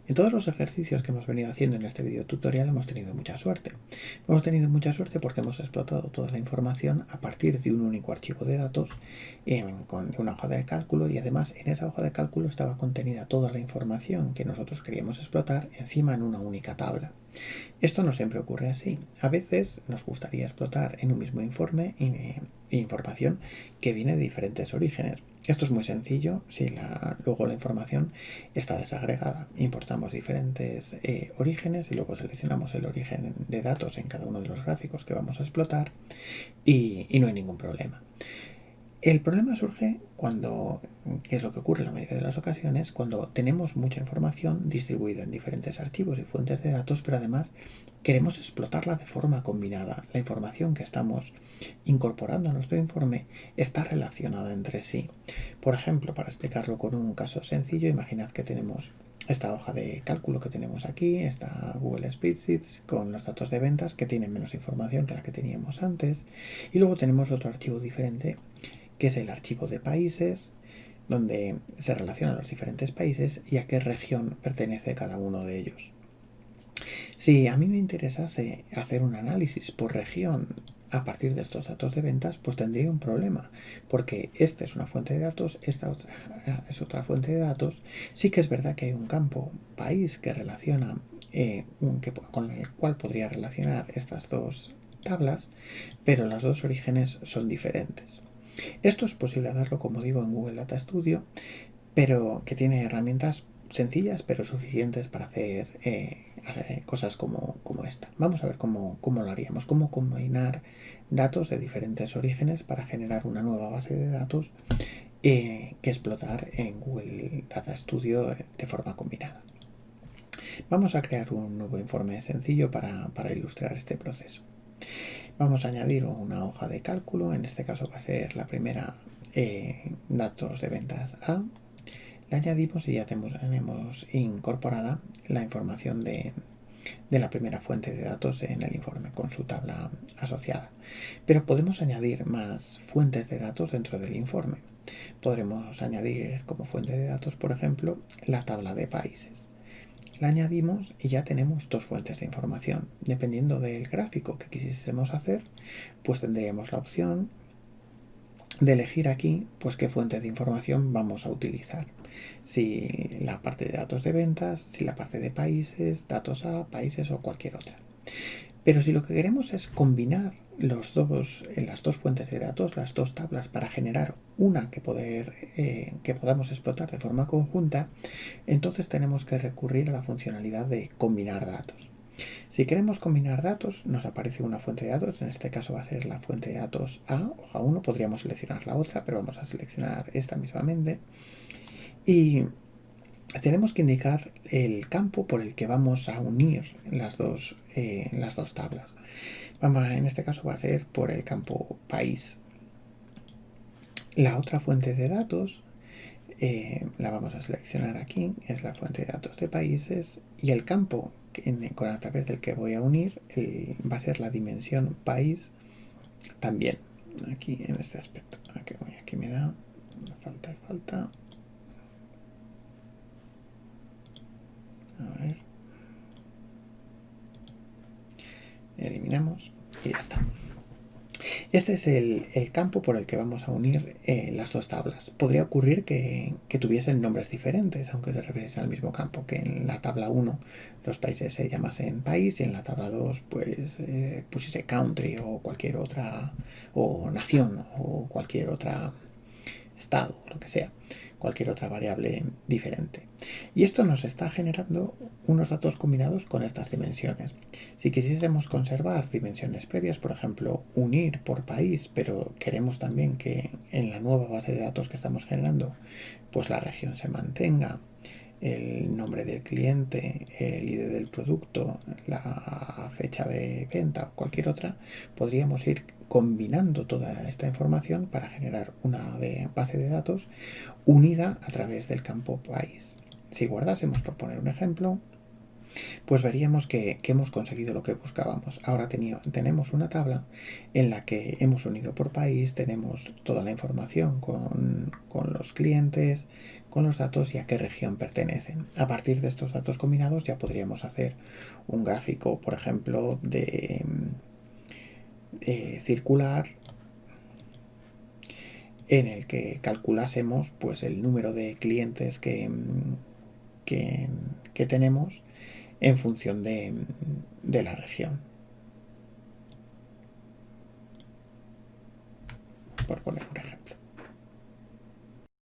En todos los ejercicios que hemos venido haciendo en este video tutorial hemos tenido mucha suerte. Hemos tenido mucha suerte porque hemos explotado toda la información a partir de un único archivo de datos con una hoja de cálculo, y además en esa hoja de cálculo estaba contenida toda la información que nosotros queríamos explotar encima en una única tabla. Esto no siempre ocurre así. A veces nos gustaría explotar en un mismo informe información que viene de diferentes orígenes. Esto es muy sencillo si luego la información está desagregada. Importamos diferentes orígenes y luego seleccionamos el origen de datos en cada uno de los gráficos que vamos a explotar y no hay ningún problema. El problema surge cuando, que es lo que ocurre en la mayoría de las ocasiones, cuando tenemos mucha información distribuida en diferentes archivos y fuentes de datos, pero además queremos explotarla de forma combinada. La información que estamos incorporando a nuestro informe está relacionada entre sí. Por ejemplo, para explicarlo con un caso sencillo, imaginad que tenemos esta hoja de cálculo que tenemos aquí, esta Google Spreadsheets con los datos de ventas que tienen menos información que la que teníamos antes, y luego tenemos otro archivo diferente que es el archivo de países, donde se relacionan los diferentes países y a qué región pertenece cada uno de ellos. Si a mí me interesase hacer un análisis por región a partir de estos datos de ventas, pues tendría un problema, porque esta es una fuente de datos, esta otra es otra fuente de datos. Sí que es verdad que hay un campo país que relaciona, con el cual podría relacionar estas dos tablas, pero los dos orígenes son diferentes. Esto es posible hacerlo, como digo, en Google Data Studio, pero que tiene herramientas sencillas pero suficientes para hacer cosas como esta. Vamos a ver cómo lo haríamos, cómo combinar datos de diferentes orígenes para generar una nueva base de datos que explotar en Google Data Studio de forma combinada. Vamos a crear un nuevo informe sencillo para ilustrar este proceso. Vamos a añadir una hoja de cálculo, en este caso va a ser la primera, datos de ventas A. La añadimos y ya tenemos incorporada la información de la primera fuente de datos en el informe con su tabla asociada. Pero podemos añadir más fuentes de datos dentro del informe. Podremos añadir como fuente de datos, por ejemplo, la tabla de países. La añadimos y ya tenemos dos fuentes de información. Dependiendo del gráfico que quisiésemos hacer, pues tendríamos la opción de elegir aquí pues qué fuente de información vamos a utilizar. Si la parte de datos de ventas, si la parte de países, datos A, países o cualquier otra. Pero si lo que queremos es combinar las dos fuentes de datos, las dos tablas, para generar una que podamos explotar de forma conjunta, entonces tenemos que recurrir a la funcionalidad de combinar datos. Si queremos combinar datos, nos aparece una fuente de datos, en este caso va a ser la fuente de datos A, hoja 1, podríamos seleccionar la otra, pero vamos a seleccionar esta mismamente. Y tenemos que indicar el campo por el que vamos a unir las dos tablas. En este caso va a ser por el campo país. La otra fuente de datos la vamos a seleccionar aquí, es la fuente de datos de países, y el campo a través del que voy a unir va a ser la dimensión país también, aquí en este aspecto. Aquí me da falta. A ver. Eliminamos y ya está. Este es el campo por el que vamos a unir las dos tablas. Podría ocurrir que tuviesen nombres diferentes, aunque se refiriesen al mismo campo, que en la tabla 1 los países se llamasen país y en la tabla 2 pues pusiese country o cualquier otra, o nación o cualquier otra estado, o lo que sea, cualquier otra variable diferente. Y esto nos está generando unos datos combinados con estas dimensiones. Si quisiésemos conservar dimensiones previas, por ejemplo, unir por país, pero queremos también que en la nueva base de datos que estamos generando, pues la región se mantenga, el nombre del cliente, el ID del producto, la fecha de venta o cualquier otra, podríamos ir combinando toda esta información para generar una base de datos unida a través del campo país. Si guardásemos, por poner un ejemplo, pues veríamos que hemos conseguido lo que buscábamos. Ahora tenemos una tabla en la que hemos unido por país, tenemos toda la información con los clientes, con los datos y a qué región pertenecen. A partir de estos datos combinados ya podríamos hacer un gráfico, por ejemplo, de circular, en el que calculásemos pues el número de clientes que tenemos en función de la región, por poner un ejemplo.